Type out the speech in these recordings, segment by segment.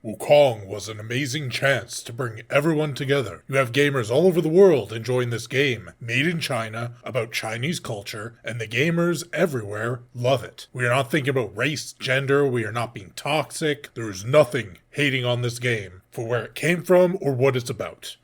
Wukong was an amazing chance to bring everyone together. You have gamers all over the world enjoying this game, made in China, about Chinese culture, and the gamers everywhere love it. We are not thinking about race, gender, we are not being toxic. There is nothing hating on this game for where it came from or what it's about.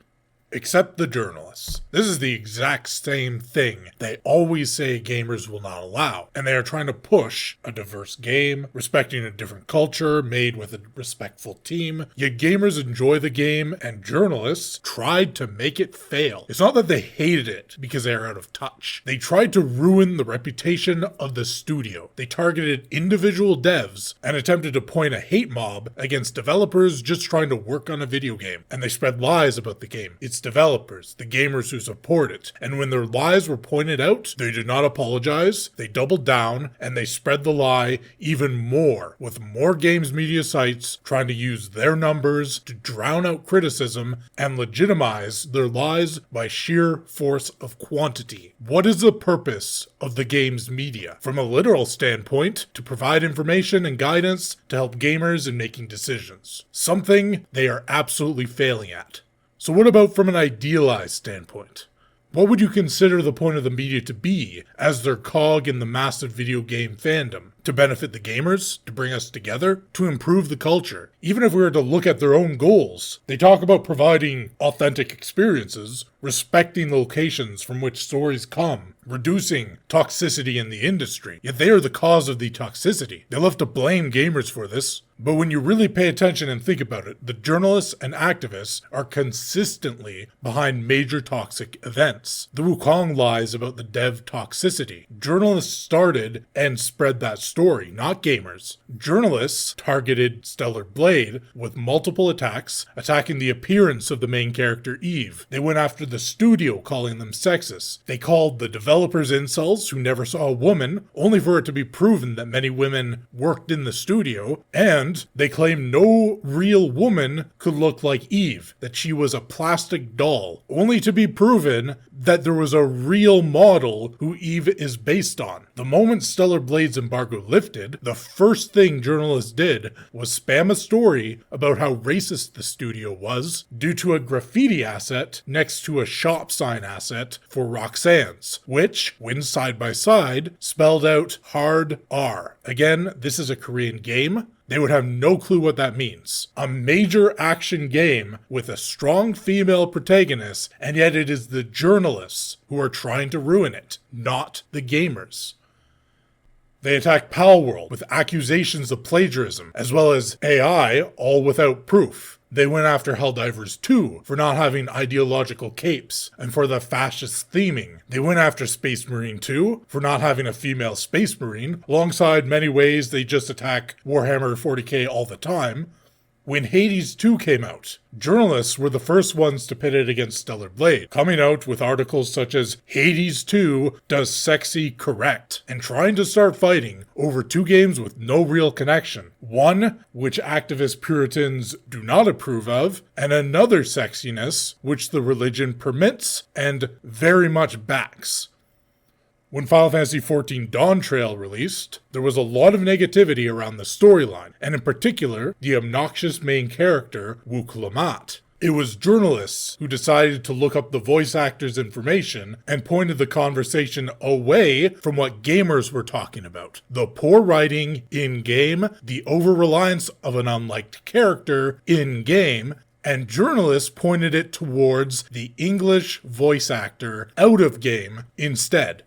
Except the journalists. This is the exact same thing they always say gamers will not allow, and they are trying to push a diverse game, respecting a different culture, made with a respectful team, yet gamers enjoy the game, and journalists tried to make it fail. It's not that they hated it because they are out of touch. They tried to ruin the reputation of the studio. They targeted individual devs and attempted to point a hate mob against developers just trying to work on a video game, and they spread lies about the game. It's developers, the gamers who support it, and when their lies were pointed out, they did not apologize, they doubled down, and they spread the lie even more, with more games media sites trying to use their numbers to drown out criticism and legitimize their lies by sheer force of quantity. What is the purpose of the game's media? From a literal standpoint, to provide information and guidance to help gamers in making decisions. Something they are absolutely failing at. So what about from an idealized standpoint? What would you consider the point of the media to be as their cog in the massive video game fandom? To benefit the gamers? To bring us together? To improve the culture? Even if we were to look at their own goals, they talk about providing authentic experiences, respecting the locations from which stories come, reducing toxicity in the industry. Yet they are the cause of the toxicity. They love to blame gamers for this. But when you really pay attention and think about it, the journalists and activists are consistently behind major toxic events. The Wukong lies about the dev toxicity. Journalists started and spread that story, not gamers. Journalists targeted Stellar Blade with multiple attacks, attacking the appearance of the main character Eve. They went after the studio, calling them sexist. They called the developers incels who never saw a woman, only for it to be proven that many women worked in the studio, and they claimed no real woman could look like Eve, that she was a plastic doll, only to be proven that there was a real model who Eve is based on. The moment Stellar Blade's embargo lifted, the first thing journalists did was spam a story about how racist the studio was due to a graffiti asset next to a shop sign asset for Roxanne's, which, when side by side, spelled out hard R. Again, this is a Korean game. They would have no clue what that means. A major action game with a strong female protagonist, and yet it is the journalists who are trying to ruin it, not the gamers. They attack Palworld with accusations of plagiarism, as well as AI, all without proof. They went after Helldivers 2 for not having ideological capes and for the fascist theming. They went after Space Marine 2 for not having a female Space Marine, alongside many ways they just attack Warhammer 40k all the time. When Hades 2 came out, journalists were the first ones to pit it against Stellar Blade, coming out with articles such as Hades 2 does sexy correct, and trying to start fighting over two games with no real connection. One, which activist Puritans do not approve of, and another sexiness, which the religion permits and very much backs. When Final Fantasy XIV Dawntrail released, there was a lot of negativity around the storyline, and in particular, the obnoxious main character, Wukong. It was journalists who decided to look up the voice actor's information and pointed the conversation away from what gamers were talking about. The poor writing in-game, the over-reliance of an unliked character in-game, and journalists pointed it towards the English voice actor out of game instead.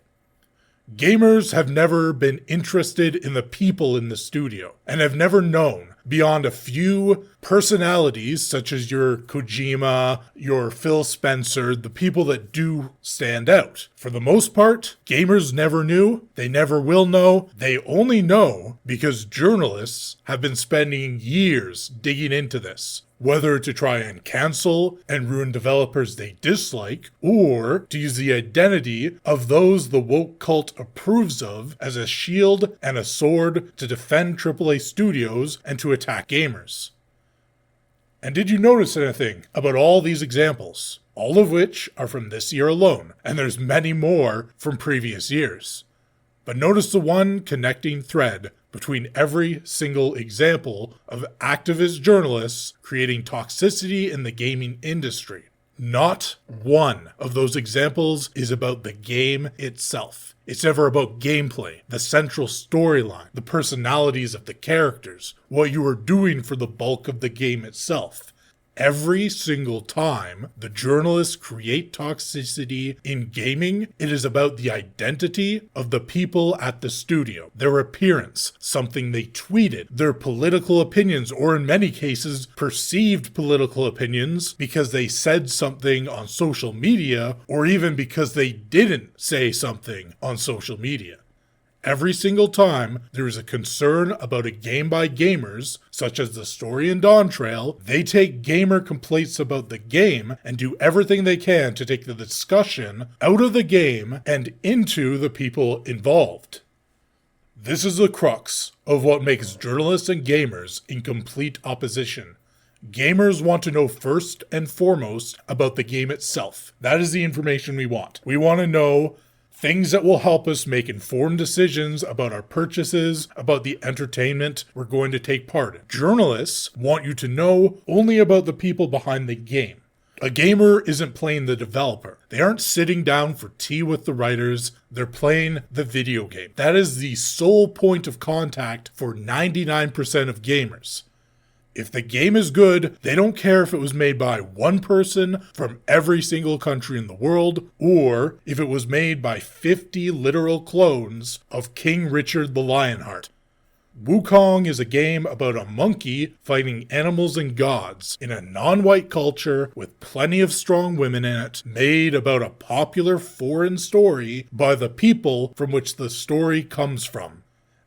Gamers have never been interested in the people in the studio, and have never known, beyond a few personalities such as your Kojima, your Phil Spencer, the people that do stand out. For the most part, gamers never knew, they never will know, they only know because journalists have been spending years digging into this. Whether to try and cancel and ruin developers they dislike, or to use the identity of those the woke cult approves of as a shield and a sword to defend AAA studios and to attack gamers. And did you notice anything about all these examples? All of which are from this year alone, and there's many more from previous years. But notice the one connecting thread between every single example of activist journalists creating toxicity in the gaming industry. Not one of those examples is about the game itself. It's never about gameplay, the central storyline, the personalities of the characters, what you are doing for the bulk of the game itself. Every single time the journalists create toxicity in gaming, it is about the identity of the people at the studio, their appearance, something they tweeted, their political opinions, or in many cases, perceived political opinions because they said something on social media, or even because they didn't say something on social media. Every single time there is a concern about a game by gamers, such as the story in Dawn Trail, they take gamer complaints about the game and do everything they can to take the discussion out of the game and into the people involved. This is the crux of what makes journalists and gamers in complete opposition. Gamers want to know first and foremost about the game itself. That is the information we want. We want to know things that will help us make informed decisions about our purchases, about the entertainment we're going to take part in. Journalists want you to know only about the people behind the game. A gamer isn't playing the developer. They aren't sitting down for tea with the writers. They're playing the video game. That is the sole point of contact for 99% of gamers. If the game is good, they don't care if it was made by one person from every single country in the world, or if it was made by 50 literal clones of King Richard the Lionheart. Wukong is a game about a monkey fighting animals and gods in a non-white culture with plenty of strong women in it, made about a popular foreign story by the people from which the story comes from.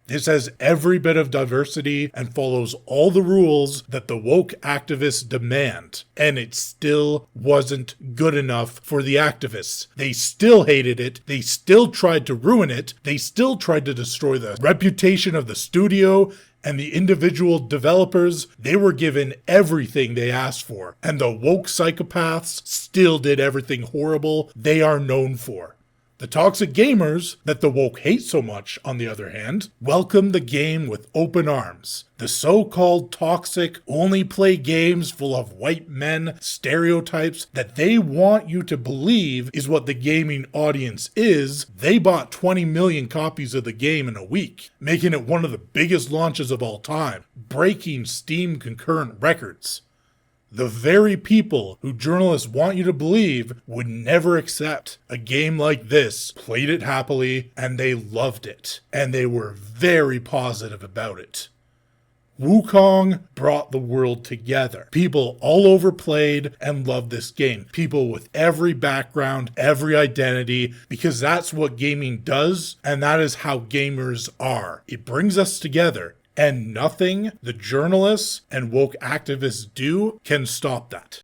This has every bit of diversity and follows all the rules that the woke activists demand. And it still wasn't good enough for the activists. They still hated it. They still tried to ruin it. They still tried to destroy the reputation of the studio and the individual developers. They were given everything they asked for. And the woke psychopaths still did everything horrible they are known for. The toxic gamers that the woke hate so much, on the other hand, welcome the game with open arms. The so-called toxic only play games full of white men stereotypes that they want you to believe is what the gaming audience is. They bought 20 million copies of the game in a week, making it one of the biggest launches of all time, breaking Steam concurrent records. The very people who journalists want you to believe would never accept a game like this played it happily, and they loved it, and they were very positive about it. Wukong brought the world together. People all over played and loved this game. People with every background, every identity, because that's what gaming does, and that is how gamers are. It brings us together. And nothing the journalists and woke activists do can stop that.